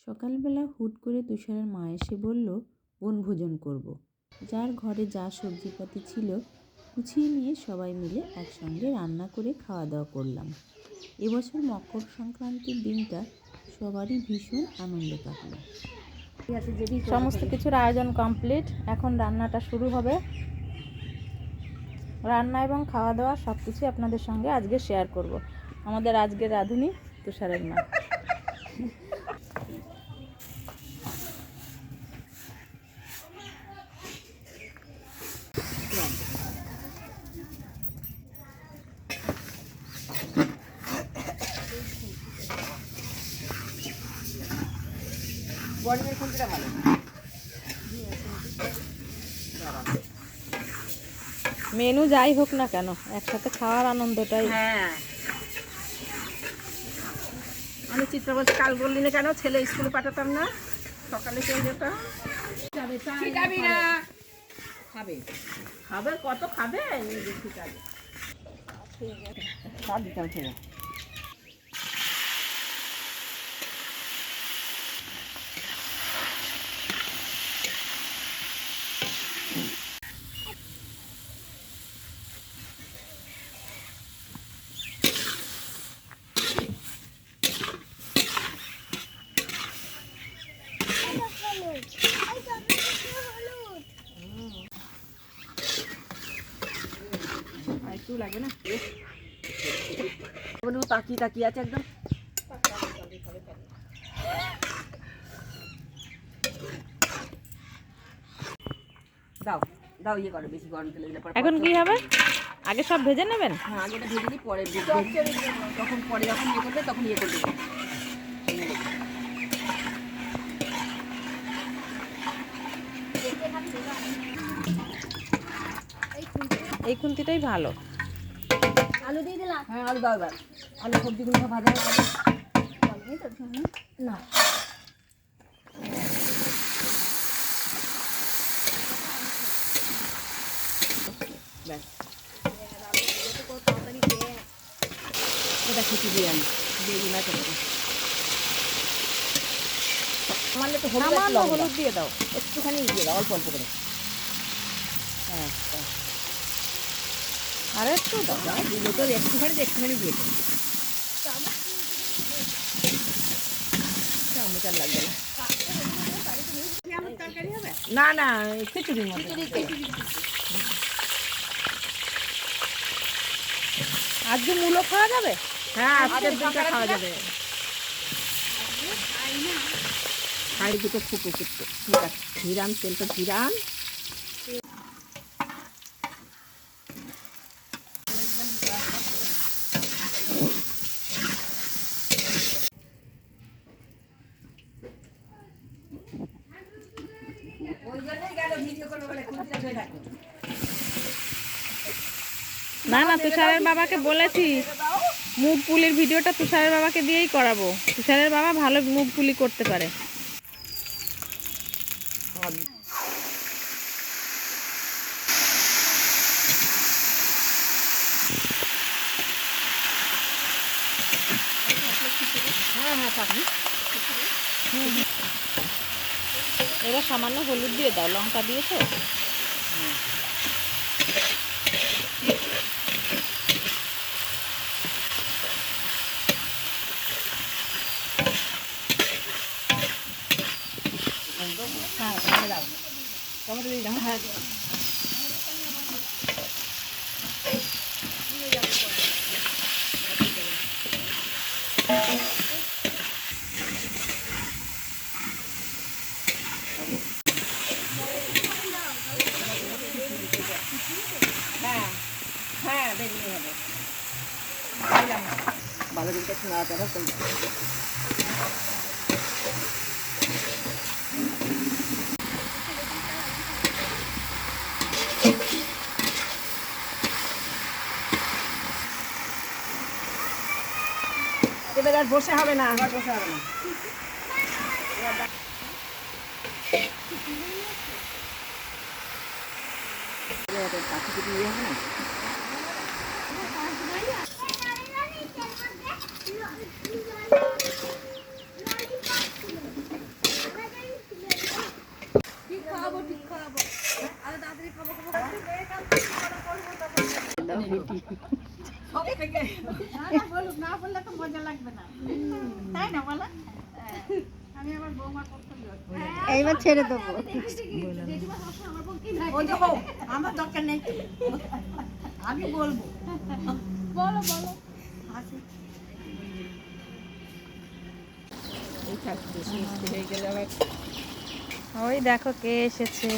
সকালবেলা হুট করে তুষারের মা এসে বলল বনভোজন করব। যার ঘরে যা সবজিপাতি ছিল গুছিয়ে নিয়ে সবাই মিলে একসঙ্গে রান্না করে খাওয়া দাওয়া করলাম। এবছর মকর সংক্রান্তির দিনটা সবারই ভীষণ আনন্দে কাটলো। সমস্ত কিছুর আয়োজন কমপ্লিট, এখন রান্নাটা শুরু হবে। রান্না এবং খাওয়া দাওয়া সব কিছুই আপনাদের সঙ্গে আজকে শেয়ার করব। আমাদের আজকের রাঁধুনি তুষারের মা। মেনু যাই হোক না কেন, একসাথে খাওয়ার আনন্দটাই। হ্যাঁ, আমি চিত্র বলছি, কাল বললি না কেন ছেলে স্কুলে পাঠাতাম না, সকালে চলে যেতাম। খাবে খাবে কত খাবে, ঠিক আছে সব দিতাম ছেলে। একটু লাগবে না, তাকিয়ে তাকিয়ে আছে একদম। দাও দাও, ইয়ে করো, বেশি গরম তেলে দিলে এখন কি হবে? আগে সব ভেজে নেবেন? হ্যাঁ, আগে এটা ভেজে দিই, পরে তখন পরে যখন ইয়ে করবে তখন ইয়ে করবে। এই খুন্তিটাই ভালো। আলু দিয়ে দিলাম। হ্যাঁ, আলু দাও এবার। আলু সবজিগুলো সব ভাজা হবে না, ব্যাস। এটা খেতে দিয়ে আমি দিয়ে দিই, না করবো আমাদের তো সামান্য হলুদ দিয়ে দাও। একটুখানি দিয়ে দাও, অল্প অল্প করে। হ্যাঁ, আর একটু দাও। দিলে তো একটুখানি একটুখানি দিয়ে দেবো, চামচার লাগবে না। না না, খিচুড়ির মতো। আজকে মূলো খাওয়া যাবে? হ্যাঁ, আজকের দিনটা খাওয়া যাবে। শাড়ি দুটো ফুটো ফুটতো, ঠিক আছে। ঘিরান, তেলটা ঘিরান। না না, তুষারের বাবাকে বলেছি মুগ পুলির ভিডিওটা তুষারের বাবাকে দিয়েই করাবো। তুষারের বাবা ভালো মুগ পুলি করতে পারে। হ্যাঁ হ্যাঁ, থাক। এবার সামান্য হলুদ দিয়ে দাও, লঙ্কা দিয়েছো। হ্যাঁ, দাও টমেটো দিয়ে দাও। হ্যাঁ, হ্যাঁ হ্যাঁ, দেখলেই হবে। ভালো করে একটু নাড়াচাড়া করবে। এবার আর বসে হবে না, বসে হবে না। কাছে কিছু ইয়ে হবে না। এইবার ছেড়ে দেবো। আমার দরকার নেই, আমি বলবো। বলো বলো। এই থাকবে, মিষ্টি হয়ে গেলে আবার ওই দেখো কে এসেছে।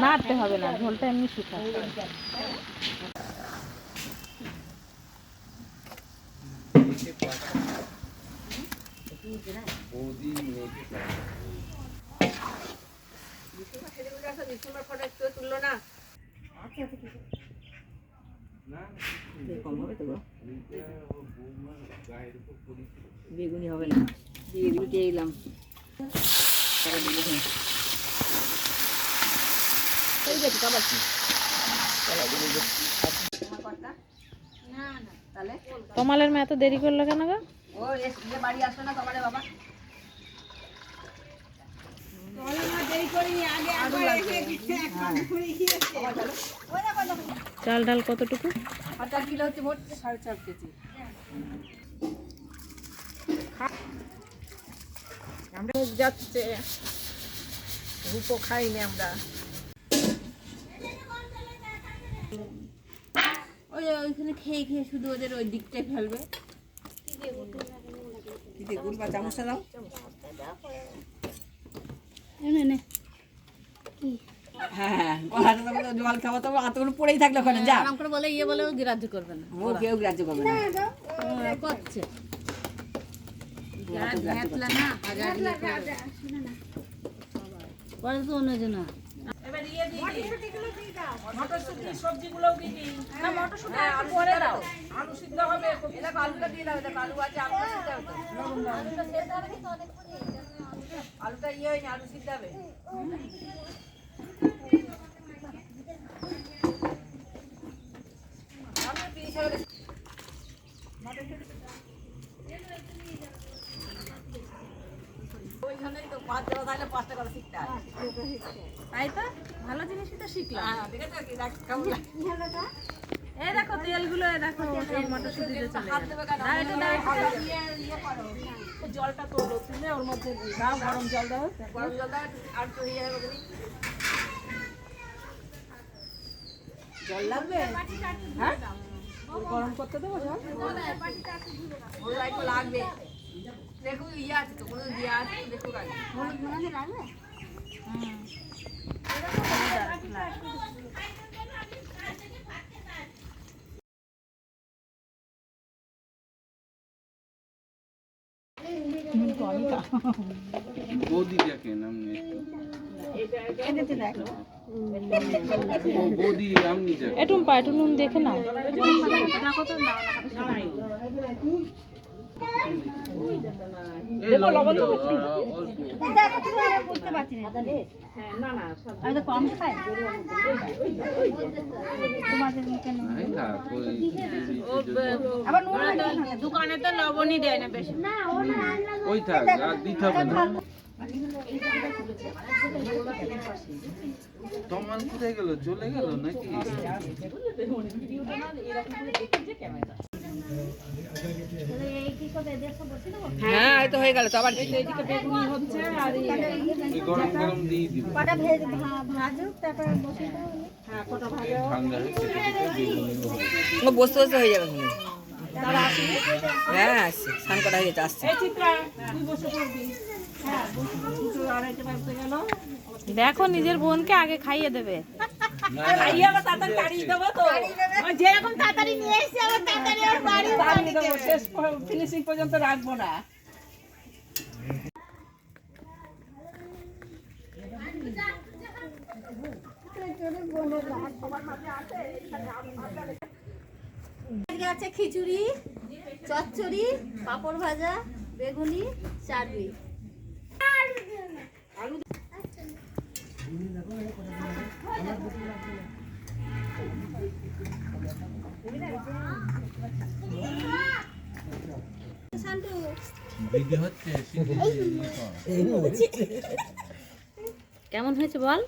নাড়তে হবে না, ঝোলটা এমনি শুকা। তুললো না। বেগুনি হবে না, দিয়ে দিতে এলাম। কমালের মেয়ে এত দেরি করলো কেন গো? ও বাড়ি আসলো না তোমার বাবা। চাল ডাল কতটুকু? 4 কিলো হচ্ছে, মোট 4.5 কেজি। আমরা যাচ্ছে, রূপও খাইনি আমরা। ওই ওইখানে খেয়ে খেয়ে শুধু ওদের ওই দিকটাই ফেলবে। কি দিয়ে গুড় বা চামচটা দাও। হ্যাঁ, জল খাওয়া তো এতগুলো পড়েই থাকলো ওখানে। যা করে বলে ইয়ে বলে গ্রাহ্য করবে না, ও কেউ গ্রাহ্য করবে না। করছে পরে তো অন্যজন। মটরশুঁটি সবজিগুলো দিয়ে দিই। না মটরশুঁটি একটু পরে দাও, আলু সিদ্ধ হবে। এটা আলুটা দিয়ে দাও, এটা আলু আছে, আলুটা সিদ্ধ হবে তো। আলুটা ইয়ে হয়নি, আলু সিদ্ধ হবে। ওইখানেই তো 5 টাকা থাকলে 5 টাকা শিখতে হয়। তাই তো, ভালো জিনিসই তো শিখলাম। হ্যাঁ, দেখেছো কি দেখ কেমন লাগে। এই দেখো তেলগুলো, এই দেখো সব মটরশুঁটিতে চলে হাত গেছে। দেবে কেন? দাও একটু দাও। ইয়ে করো। জলটা তোলো, তুলে ওর মধ্যে দাও, গরম জল দাও। গরম জল দাও, আর তো ইয়ে হবে বলি। জল লাগবে? হ্যাঁ? গরম করতে দেবো জল? ওই একটু লাগবে। দেখো ইয়ে আছে তো, কোনো ইয়ে আছে তো, দেখো আগে। বৌদি দেখেন আপনি ও বৌদি আপনি দেখেন একটু একটু নুন দেখে নাও। এই লবণ দাও, বুঝতে পারছি না আমি তো কম খাই তোমাদের মুখে নুন। এই থাক, আবার নুন দোকানে তো লবণই দেয় না বেশি। ওই থাক, আর দিতে হবে না। তোমার কোথায় গেল, চলে গেল নাকি? হ্যাঁ, এই তো হয়ে গেল তো আবার এই গরম গরম দিয়ে দিব। কটা ভাজুক তারপর বসে দাও। এই ঠান্ডা হয়ে খেতে খেতে বেগুনি হবে। ও বসতে বসতে হয়ে যাবে। হ্যাঁ, আসছে, স্নান করা হয়ে গেছে, আসছে। দেখো নিজের বোনকে আগে খাইয়ে দেবে। যেরকম তাড়াতাড়ি নিয়ে এসেছি আবার তাড়াতাড়ি আর বাড়ি শেষ ফিনিশিং পর্যন্ত রাখবো না। আছে খিচুড়ি, চচ্চড়ি, পাঁপড় ভাজা, বেগুনি, চাটনি। দিদি হচ্ছে কেমন হয়েছে বল?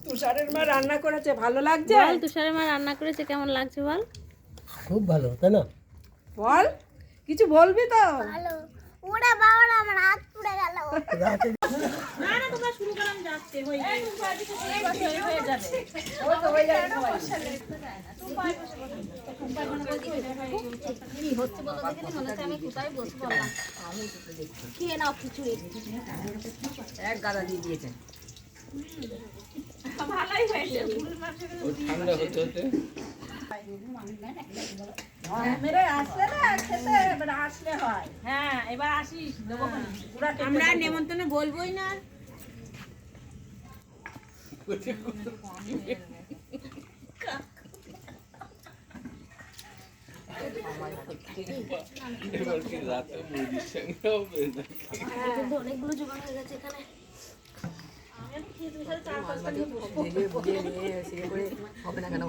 তুষারের মা রান্না করেছে, ভালো লাগছে? বল তুষারের মা রান্না করেছে, কেমন লাগছে বল? খুব ভালো, তাই না? বল, কিছু বলবি তো? ভালো ওরে বাবা রে, আমার হাত পুড়ে গেল। রাতে কি হচ্ছে বলো দেখি, মনে হচ্ছে আমি কোথায় বসে বললাম। খেয়ে নাও খিচুড়ি। এক গাদা দিয়ে দিয়েছে। ঠান্ডা হতে হতে হ্যাঁ, এবার আসিস, দেবো খনি। আমরা নেমন্তন্নে বলবোই না। এবার কি রাতে মুড়ির সঙ্গে হবে নাকি? কিন্তু অনেকগুলো জোগাড় হয়ে গেছে এখানে। বুঝিয়ে নিয়ে এসে করে হবে না কেন?